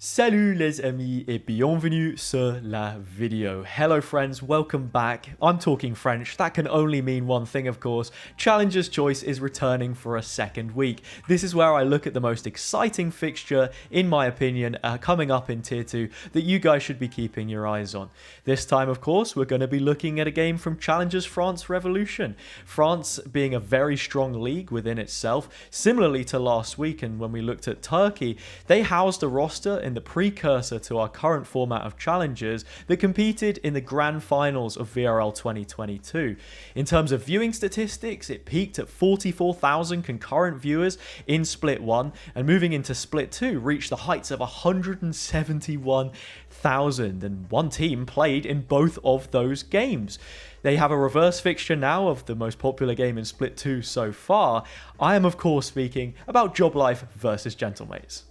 Salut les amis et bienvenue sur la vidéo. Hello friends, welcome back. I'm talking French. That can only mean one thing, of course. Challenger's Choice is returning for a second week. This is where I look at the most exciting fixture, in my opinion, coming up in Tier 2 that you guys should be keeping your eyes on. This time, of course, we're going to be looking at a game from Challengers France Revolution. France being a very strong league within itself, similarly to last week and when we looked at Turkey, they housed a roster in the precursor to our current format of Challengers that competed in the grand finals of VRL 2022. In terms of viewing statistics, it peaked at 44,000 concurrent viewers in Split 1, and moving into Split 2 reached the heights of 171,000, and one team played in both of those games. They have a reverse fixture now of the most popular game in Split 2 so far. I am of course speaking about Joblife versus Gentlemates.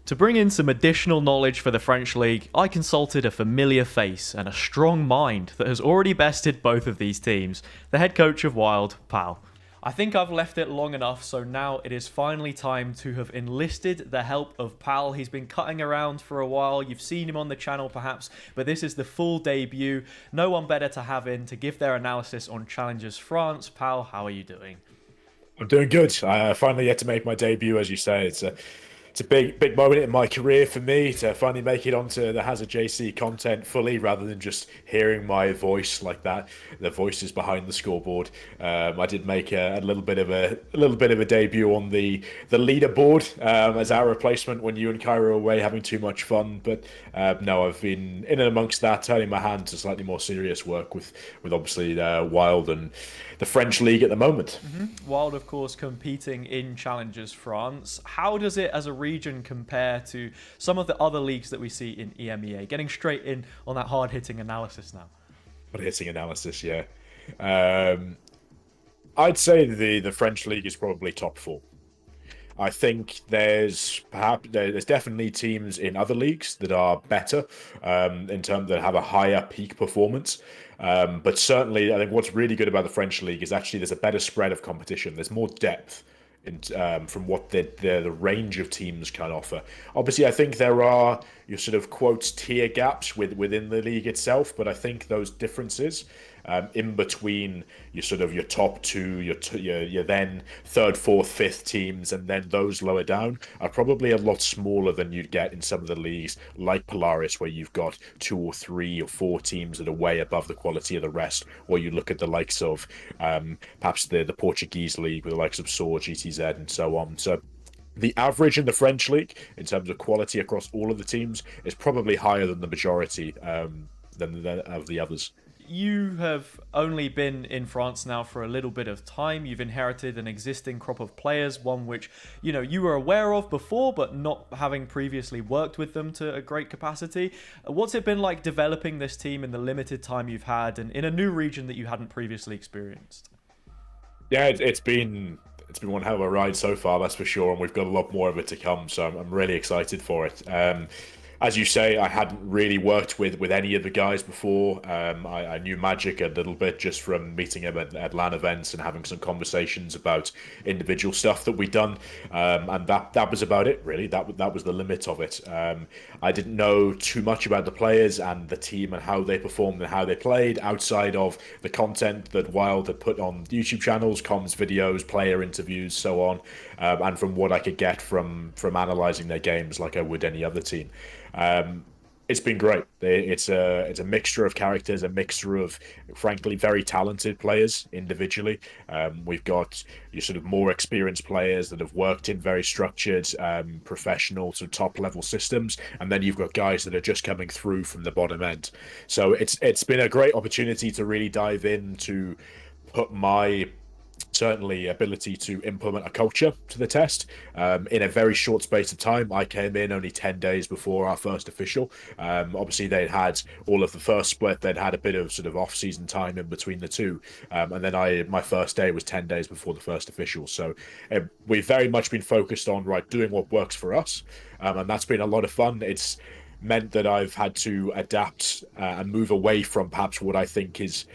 To bring in some additional knowledge for the French League, I consulted a familiar face and a strong mind that has already bested both of these teams, the head coach of Wild, Pal. I think I've left it long enough, so now it is finally time to have enlisted the help of Pal. He's been cutting around for a while, you've seen him on the channel perhaps, but this is the full debut. No one better to have in to give their analysis on Challengers France. Pal, how are you doing? I'm doing good. I finally get to make my debut, as you say. It's a big moment in my career for me to finally make it onto the HazzaJC content fully, rather than just hearing my voice like that. The voices behind the scoreboard. I did make a little bit of a debut on the leaderboard as our replacement when you and Kyra were away having too much fun. But no, I've been in and amongst that, turning my hand to slightly more serious work with obviously Wild and the French League at the moment. Wild, of course, competing in Challengers France. How does it as a region compare to some of the other leagues that we see in EMEA? Getting straight in on that hard-hitting analysis now. Hard-hitting analysis, yeah. I'd say the French League is probably top 4. I think there's definitely teams in other leagues that are better in terms that have a higher peak performance. But certainly, I think what's really good about the French League is actually there's a better spread of competition. There's more depth from what the range of teams can offer. Obviously, I think there are your sort of quotes tier gaps within the league itself, but I think those differences in between your top 2, your then 3rd, 4th, 5th teams, and then those lower down are probably a lot smaller than you'd get in some of the leagues like Polaris, where you've got 2 or 3 or 4 teams that are way above the quality of the rest. Or you look at the likes of perhaps the Portuguese league with the likes of SOAR, GTZ, and so on. So the average in the French league in terms of quality across all of the teams is probably higher than the majority of the others. You have only been in France now for a little bit of time. You've inherited an existing crop of players, one which, you were aware of before, but not having previously worked with them to a great capacity. What's it been like developing this team in the limited time you've had and in a new region that you hadn't previously experienced? Yeah, it's been one hell of a ride so far, that's for sure, and we've got a lot more of it to come, so I'm really excited for it. As you say, I hadn't really worked with any of the guys before. I knew Magic a little bit just from meeting him at LAN events and having some conversations about individual stuff that we'd done. And that was about it, really. That was the limit of it. I didn't know too much about the players and the team and how they performed and how they played outside of the content that Wild had put on YouTube channels, comms videos, player interviews, so on, and from what I could get from analysing their games like I would any other team. It's been great. It's a mixture of characters, a mixture of, frankly, very talented players individually. We've got your sort of more experienced players that have worked in very structured, professional, sort of top-level systems, and then you've got guys that are just coming through from the bottom end. So it's been a great opportunity to really dive in, to put my certainly ability to implement a culture to the test in a very short space of time. I came in only 10 days before our first official. Obviously they'd had all of the first split, they'd had a bit of sort of off-season time in between the two, and then my first day was 10 days before the first official. So we've very much been focused on doing what works for us, and that's been a lot of fun. It's meant that I've had to adapt and move away from perhaps what I think is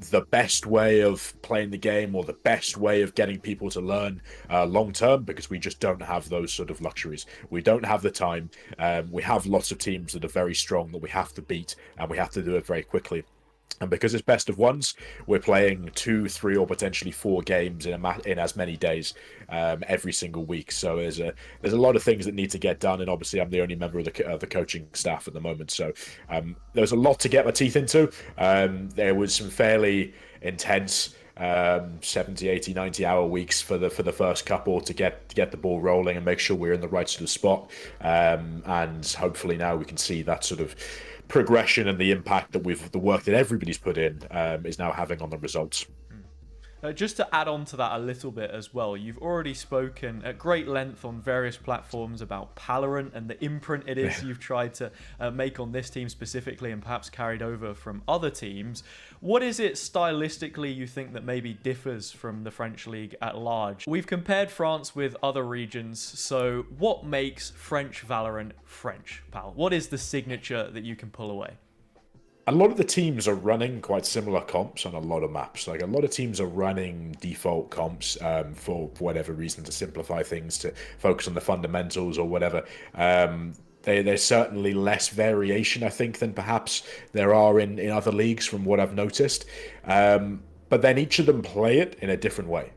the best way of playing the game or the best way of getting people to learn long term, because we just don't have those sort of luxuries. We don't have the time. We have lots of teams that are very strong that we have to beat, and we have to do it very quickly. And because it's best of ones, we're playing 2, 3, or potentially 4 games in as many days every single week. So there's a lot of things that need to get done, and obviously I'm the only member of the coaching staff at the moment. So there's a lot to get my teeth into. There was some fairly intense 70, 80, 90-hour weeks for the first couple to get the ball rolling and make sure we're in the right sort of spot. And hopefully now we can see that sort of progression and the impact that the work that everybody's put in is now having on the results. Just to add on to that a little bit as well, you've already spoken at great length on various platforms about VALORANT and the imprint it is you've tried to make on this team specifically, and perhaps carried over from other teams. What is it stylistically you think that maybe differs from the French league at large? We've compared France with other regions, so what makes French VALORANT French, pal? What is the signature that you can pull away? A lot of the teams are running quite similar comps on a lot of maps. Like, a lot of teams are running default comps for whatever reason, to simplify things, to focus on the fundamentals or whatever. There's certainly less variation, I think, than perhaps there are in other leagues from what I've noticed. But then each of them play it in a different way.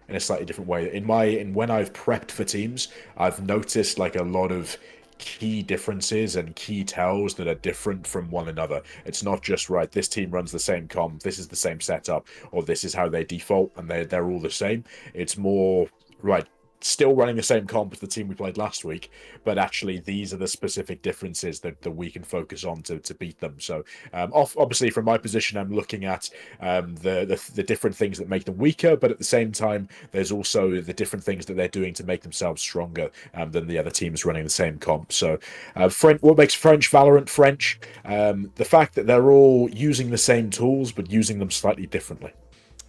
In a slightly different way. When I've prepped for teams, I've noticed like a lot of key differences and key tells that are different from one another. It's not just, right, this team runs the same comp, this is the same setup, or this is how they default and they're all the same. It's more, right, still running the same comp as the team we played last week, but actually these are the specific differences that we can focus on to beat them. So obviously from my position, I'm looking at the different things that make them weaker, but at the same time there's also the different things that they're doing to make themselves stronger than the other teams running the same comp. So what makes French VALORANT French? The fact that they're all using the same tools but using them slightly differently.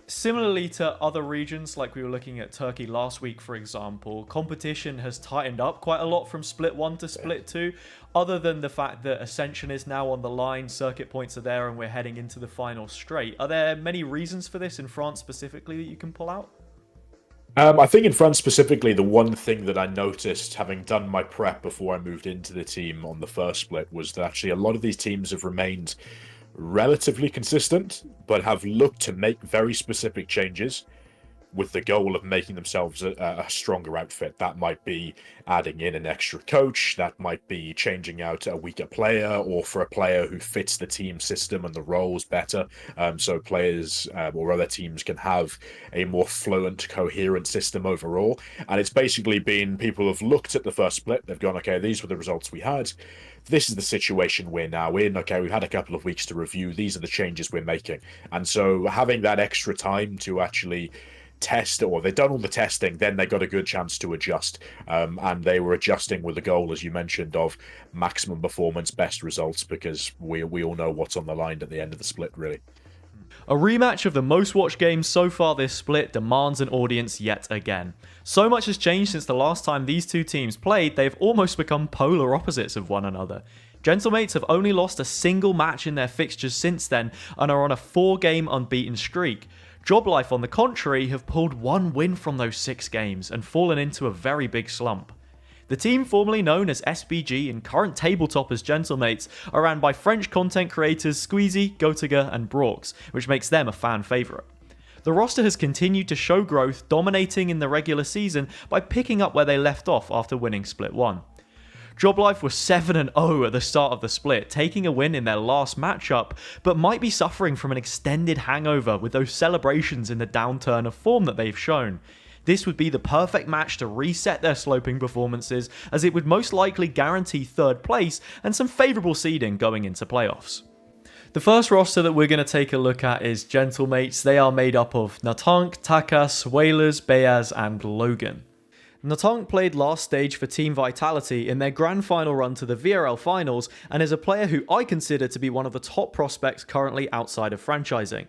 Similarly to other regions, like we were looking at Turkey last week, for example, competition has tightened up quite a lot from Split 1 to Split 2. Other than the fact that Ascension is now on the line, circuit points are there, and we're heading into the final straight. Are there many reasons for this in France specifically that you can pull out? I think in France specifically, the one thing that I noticed, having done my prep before I moved into the team on the first split, was that actually a lot of these teams have remained relatively consistent, but have looked to make very specific changes with the goal of making themselves a stronger outfit. That might be adding in an extra coach, that might be changing out a weaker player, or for a player who fits the team system and the roles better, so players or other teams can have a more fluent, coherent system overall. And it's basically been, people have looked at the first split, they've gone, okay, these were the results we had, this is the situation we're now in, okay, we've had a couple of weeks to review, these are the changes we're making. And so having that extra time to actually test, or they've done all the testing, then they got a good chance to adjust, and they were adjusting with the goal, as you mentioned, of maximum performance, best results, because we all know what's on the line at the end of the split, really. A rematch of the most watched games so far this split demands an audience yet again. So much has changed since the last time these two teams played, they've almost become polar opposites of one another. Gentlemates have only lost a single match in their fixtures since then, and are on a 4-game unbeaten streak. Joblife, on the contrary, have pulled 1 win from those 6 games and fallen into a very big slump. The team formerly known as SBG and current tabletoppers Gentlemates are ran by French content creators Squeezy, Gotiga and Brooks, which makes them a fan favourite. The roster has continued to show growth, dominating in the regular season by picking up where they left off after winning Split 1. Joblife was 7-0 at the start of the split, taking a win in their last matchup, but might be suffering from an extended hangover with those celebrations in the downturn of form that they've shown. This would be the perfect match to reset their sloping performances, as it would most likely guarantee 3rd place and some favourable seeding going into playoffs. The first roster that we're going to take a look at is Gentlemates. They are made up of Natank, Takas, Whalers, beyAz and Logan. Natank played last stage for Team Vitality in their grand final run to the VRL finals, and is a player who I consider to be one of the top prospects currently outside of franchising.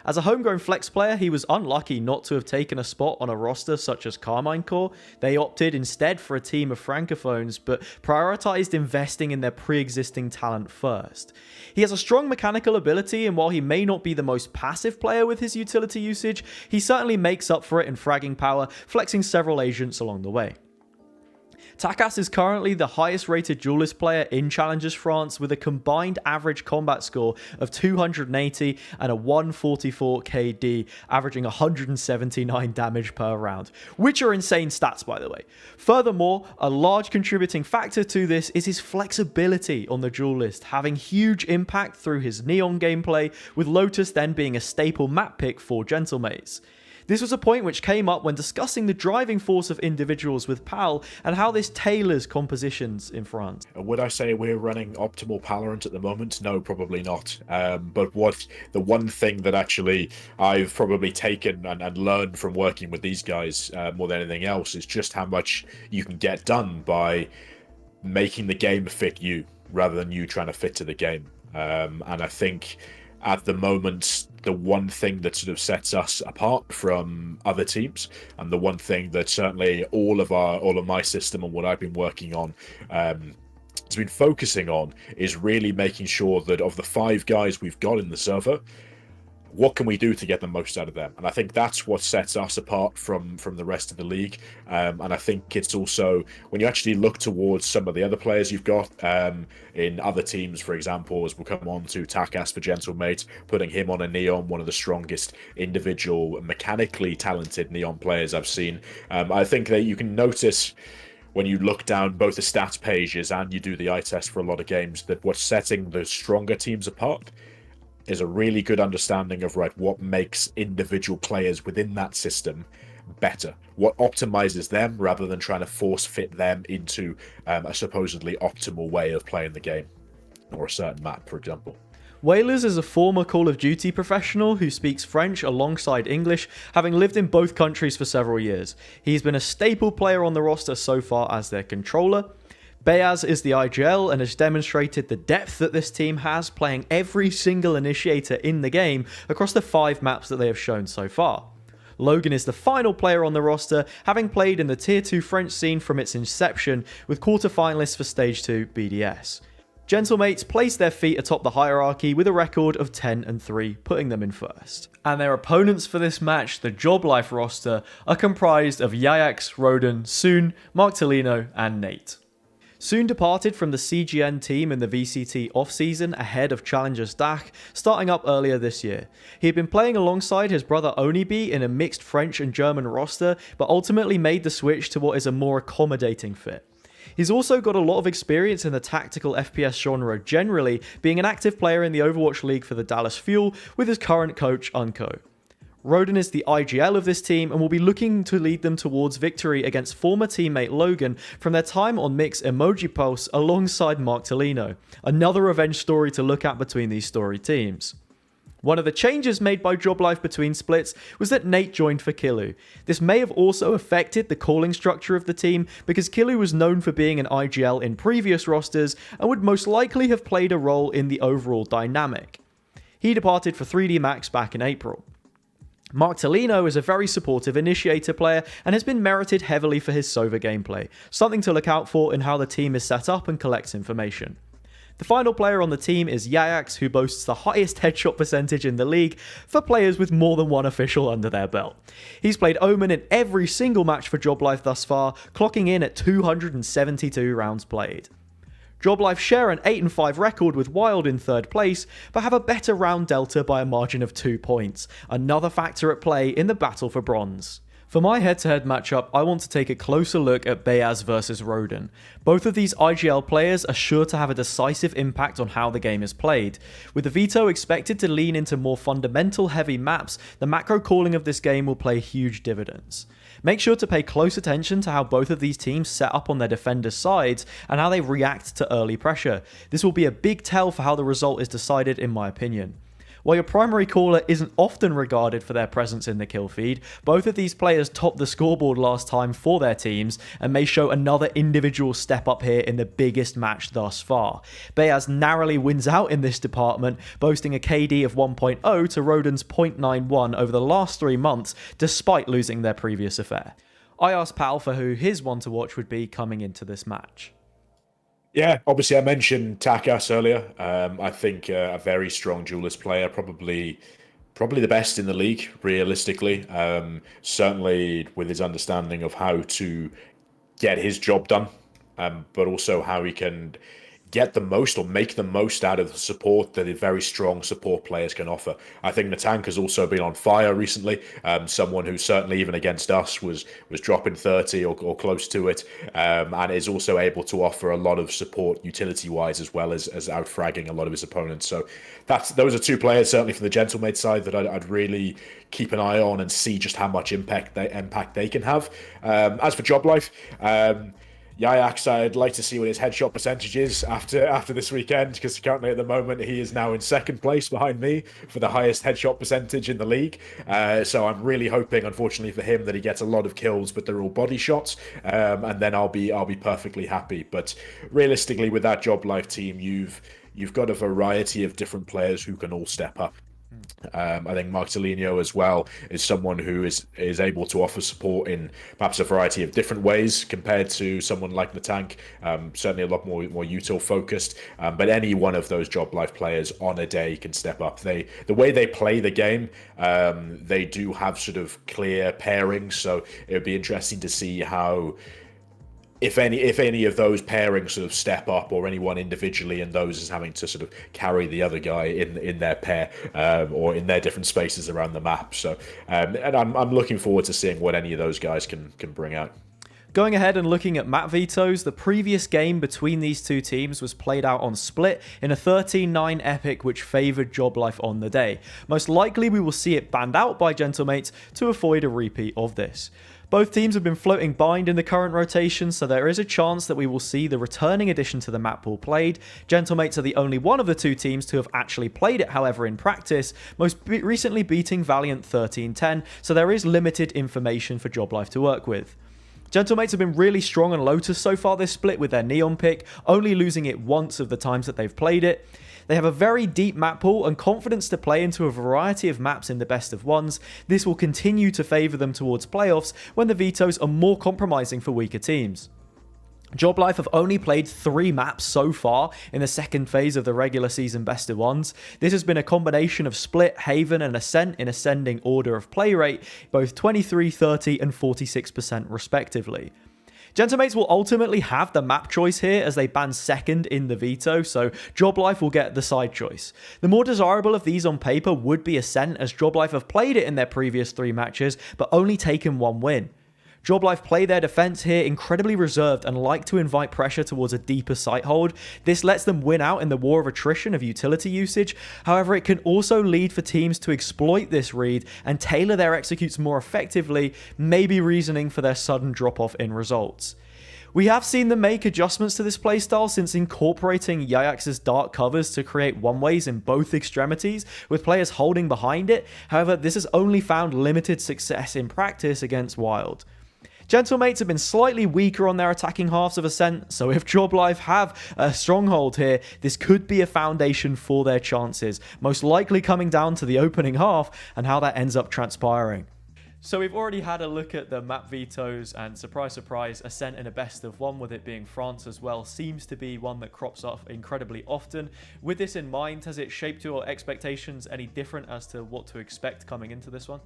As a homegrown flex player, he was unlucky not to have taken a spot on a roster such as Carmine Corps. They opted instead for a team of francophones, but prioritized investing in their pre-existing talent first. He has a strong mechanical ability, and while he may not be the most passive player with his utility usage, he certainly makes up for it in fragging power, flexing several agents along the way. vetoes is currently the highest rated duelist player in Challengers France with a combined average combat score of 280 and a 144 KD, averaging 179 damage per round, which are insane stats by the way. Furthermore, a large contributing factor to this is his flexibility on the duelist, having huge impact through his Neon gameplay, with Lotus then being a staple map pick for Gentlemates. This was a point which came up when discussing the driving force of individuals with PAL and how this tailors compositions in France. Would I say we're running optimal VALORANT at the moment? No, probably not. But the one thing that actually I've probably taken and learned from working with these guys more than anything else is just how much you can get done by making the game fit you rather than you trying to fit to the game. And I think at the moment, the one thing that sort of sets us apart from other teams, and the one thing that certainly all of my system and what I've been working on has been focusing on, is really making sure that of the 5 guys we've got in the server, what can we do to get the most out of them? And I think that's what sets us apart from the rest of the league. And I think it's also, when you actually look towards some of the other players you've got in other teams, for example, as we'll come on to vetoes for Gentlemate, putting him on a Neon, one of the strongest individual, mechanically talented Neon players I've seen. I think that you can notice when you look down both the stats pages and you do the eye test for a lot of games, that what's setting the stronger teams apart is a really good understanding of what makes individual players within that system better, what optimizes them rather than trying to force fit them into a supposedly optimal way of playing the game or a certain map, for example. weyAz is a former Call of Duty professional who speaks French alongside English, having lived in both countries for several years. He's been a staple player on the roster so far as their controller. beyAz is the IGL and has demonstrated the depth that this team has, playing every single initiator in the game across the 5 maps that they have shown so far. logan is the final player on the roster, having played in the Tier 2 French scene from its inception, with quarterfinalists for Stage 2 BDS. Gentlemates placed their feet atop the hierarchy with a record of 10-3, putting them in first. And their opponents for this match, the Joblife roster, are comprised of beyAz, rodeN, soon, markTelino, and Nate. Soon departed from the CGN team in the VCT off-season ahead of Challengers DAC, starting up earlier this year. He had been playing alongside his brother Onibi in a mixed French and German roster, but ultimately made the switch to what is a more accommodating fit. He's also got a lot of experience in the tactical FPS genre generally, being an active player in the Overwatch League for the Dallas Fuel with his current coach Unco. rodeN is the IGL of this team and will be looking to lead them towards victory against former teammate Logan from their time on Mix Emoji Pulse alongside markTelino. Another revenge story to look at between these storied teams. One of the changes made by Joblife between splits was that Nate joined for Killu. This may have also affected the calling structure of the team, because Killu was known for being an IGL in previous rosters and would most likely have played a role in the overall dynamic. He departed for 3D Max back in April. markTelino is a very supportive initiator player and has been merited heavily for his Sova gameplay, something to look out for in how the team is set up and collects information. The final player on the team is beyAz, who boasts the highest headshot percentage in the league for players with more than one official under their belt. He's played Omen in every single match for Joblife thus far, clocking in at 272 rounds played. Joblife share an 8-5 record with Wild in 3rd place, but have a better round delta by a margin of 2 points, another factor at play in the battle for bronze. For my head-to-head matchup, I want to take a closer look at beyAz versus rodeN. Both of these IGL players are sure to have a decisive impact on how the game is played. With the veto expected to lean into more fundamental heavy maps, the macro calling of this game will play huge dividends. Make sure to pay close attention to how both of these teams set up on their defenders' sides and how they react to early pressure. This will be a big tell for how the result is decided, in my opinion. While your primary caller isn't often regarded for their presence in the kill feed, both of these players topped the scoreboard last time for their teams and may show another individual step up here in the biggest match thus far. beyAz narrowly wins out in this department, boasting a KD of 1.0 to rodeN's 0.91 over the last 3 months, despite losing their previous affair. I asked Pal for who his one to watch would be coming into this match. Yeah, obviously I mentioned Takas earlier. I think a very strong duelist player, probably the best in the league, realistically. Certainly with his understanding of how to get his job done, but also how he can get the most or make the most out of the support that very strong support players can offer. I think Natank has also been on fire recently. Someone who certainly even against us was dropping 30 or close to it, and is also able to offer a lot of support utility-wise as well as out-fragging a lot of his opponents. So those are 2 players certainly from the Gentlemate side that I'd really keep an eye on and see just how much impact they can have. As for Joblife, Yayax, I'd like to see what his headshot percentage is after this weekend, because currently at the moment he is now in 2nd place behind me for the highest headshot percentage in the league. So I'm really hoping, unfortunately for him, that he gets a lot of kills, but they're all body shots, and then I'll be perfectly happy. But realistically, with that Joblife team, you've got a variety of different players who can all step up. I think Marcelino as well is someone who is able to offer support in perhaps a variety of different ways compared to someone like Natank. Certainly a lot more util focused, but any one of those Joblife players on a day can step up. The way they play the game, they do have sort of clear pairings, so it would be interesting to see how, if any of those pairings sort of step up, or anyone individually in those is having to sort of carry the other guy in their pair, or in their different spaces around the map. So, and I'm looking forward to seeing what any of those guys can bring out. Going ahead and looking at map vetoes, the previous game between these 2 teams was played out on Split in a 13-9 epic which favoured Joblife on the day. Most likely we will see it banned out by Gentlemates to avoid a repeat of this. Both teams have been floating bind in the current rotation, so there is a chance that we will see the returning addition to the map pool played. Gentlemates are the only one of the 2 teams to have actually played it, however, in practice, most recently beating Valiant 13-10, so there is limited information for Joblife to work with. Gentlemates have been really strong on Lotus so far this split with their Neon pick, only losing it once of the times that they've played it. They have a very deep map pool and confidence to play into a variety of maps in the best of ones. This will continue to favour them towards playoffs when the vetoes are more compromising for weaker teams. Joblife have only played 3 maps so far in the 2nd phase of the regular season best of ones. This has been a combination of Split, Haven and Ascent in ascending order of play rate, both 23, 30 and 46% respectively. Gentlemates will ultimately have the map choice here as they ban 2nd in the veto, so Joblife will get the side choice. The more desirable of these on paper would be Ascent, as Joblife have played it in their previous 3 matches, but only taken 1 win. Joblife play their defense here incredibly reserved and like to invite pressure towards a deeper site hold. This lets them win out in the war of attrition of utility usage. However, it can also lead for teams to exploit this read and tailor their executes more effectively, maybe reasoning for their sudden drop-off in results. We have seen them make adjustments to this playstyle since incorporating Yayax's dark covers to create one-ways in both extremities, with players holding behind it. However, this has only found limited success in practice against Wild. Gentlemates have been slightly weaker on their attacking halves of Ascent, so if Joblife have a stronghold here, this could be a foundation for their chances, most likely coming down to the opening half and how that ends up transpiring. So we've already had a look at the map vetoes, and surprise surprise, Ascent in a best of 1, with it being France as well, seems to be one that crops up incredibly often. With this in mind, has it shaped your expectations any different as to what to expect coming into this one?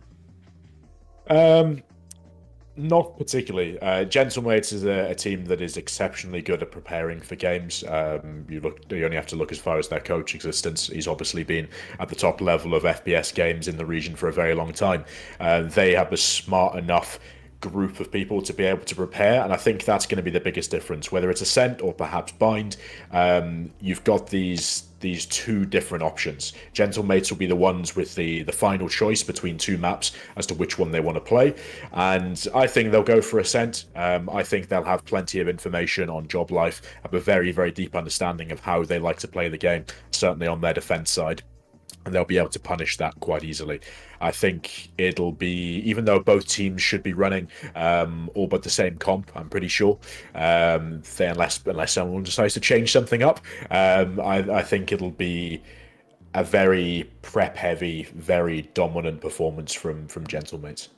Not particularly. Gentlemates is a team that is exceptionally good at preparing for games. You only have to look as far as their coach existence. He's obviously been at the top level of FPS games in the region for a very long time. They have a smart enough group of people to be able to prepare, and I think that's going to be the biggest difference. Whether it's Ascent or perhaps Bind, you've got these 2 different options. Gentlemates will be the ones with the final choice between 2 maps as to which one they want to play, and I think they'll go for Ascent. I think they'll have plenty of information on Joblife, have a very, very deep understanding of how they like to play the game, certainly on their defense side. and they'll be able to punish that quite easily. I think it'll be, even though both teams should be running all but the same comp, I'm pretty sure, unless someone decides to change something up, I think it'll be a very prep-heavy, very dominant performance from Gentlemates.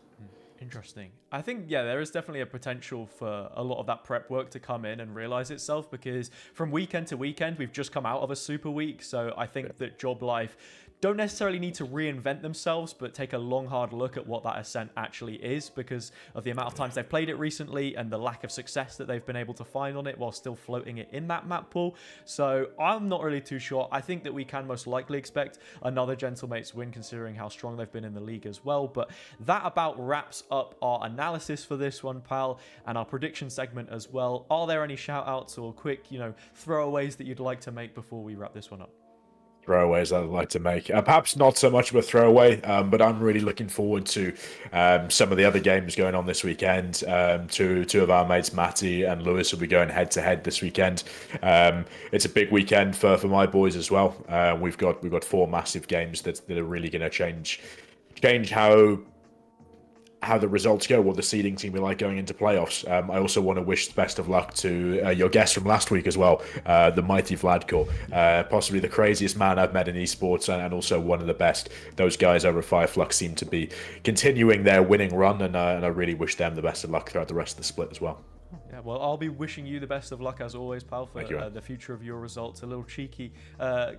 Interesting. I think, yeah, there is definitely a potential for a lot of that prep work to come in and realize itself, because from weekend to weekend, we've just come out of a super week. So I think that Joblife don't necessarily need to reinvent themselves, but take a long, hard look at what that ascent actually is, because of the amount of times they've played it recently and the lack of success that they've been able to find on it while still floating it in that map pool. So I'm not really too sure. I think that we can most likely expect another Gentlemates win, considering how strong they've been in the league as well. But that about wraps up our analysis for this one, pal, and our prediction segment as well. Are there any shout outs or quick, throwaways that you'd like to make before we wrap this one up? Throwaways I'd like to make. Perhaps not so much of a throwaway, but I'm really looking forward to some of the other games going on this weekend. Two of our mates, Matty and Lewis, will be going head-to-head this weekend. It's a big weekend for my boys as well. We've got 4 massive games that are really going to change how the results go, what the seeding team be like going into playoffs. I also want to wish the best of luck to your guest from last week as well, the mighty Vladko, possibly the craziest man I've met in esports, and also one of the best. Those guys over at Fireflux seem to be continuing their winning run, and I really wish them the best of luck throughout the rest of the split as well. Yeah, well, I'll be wishing you the best of luck as always, pal, for the future of your results. A little cheeky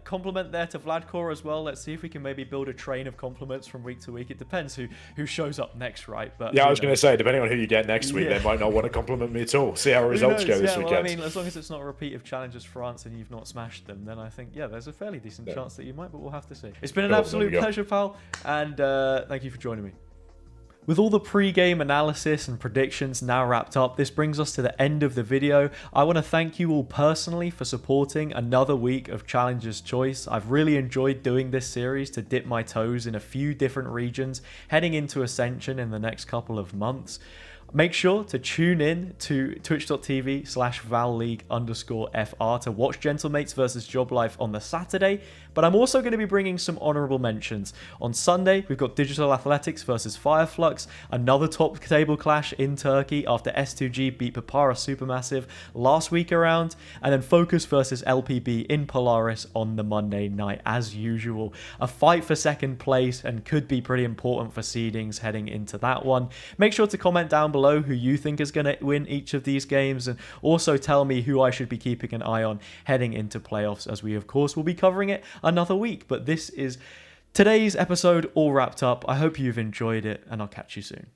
compliment there to Vladkor as well. Let's see if we can maybe build a train of compliments from week to week. It depends who shows up next, right? But yeah, I was going to say, depending on who you get next week, they might not want to compliment me at all. See how results go this weekend. Well, I mean, as long as it's not a repeat of Challengers France and you've not smashed them, then I think, there's a fairly decent chance that you might, but we'll have to see. It's been an absolute pleasure, pal, and thank you for joining me. With all the pre-game analysis and predictions now wrapped up, this brings us to the end of the video. I want to thank you all personally for supporting another week of Challengers Choice. I've really enjoyed doing this series to dip my toes in a few different regions, heading into Ascension in the next couple of months. Make sure to tune in to twitch.tv/ValLeague_FR to watch Gentlemates versus Joblife on the Saturday. But I'm also going to be bringing some honorable mentions. On Sunday, we've got Digital Athletics versus Fireflux, another top table clash in Turkey after S2G beat Papara Supermassive last week around, and then Focus versus LPB in Polaris on the Monday night as usual. A fight for second place and could be pretty important for seedings heading into that one. Make sure to comment down below who you think is going to win each of these games, and also tell me who I should be keeping an eye on heading into playoffs, as we of course will be covering it another week. But this is today's episode all wrapped up. I hope you've enjoyed it, and I'll catch you soon.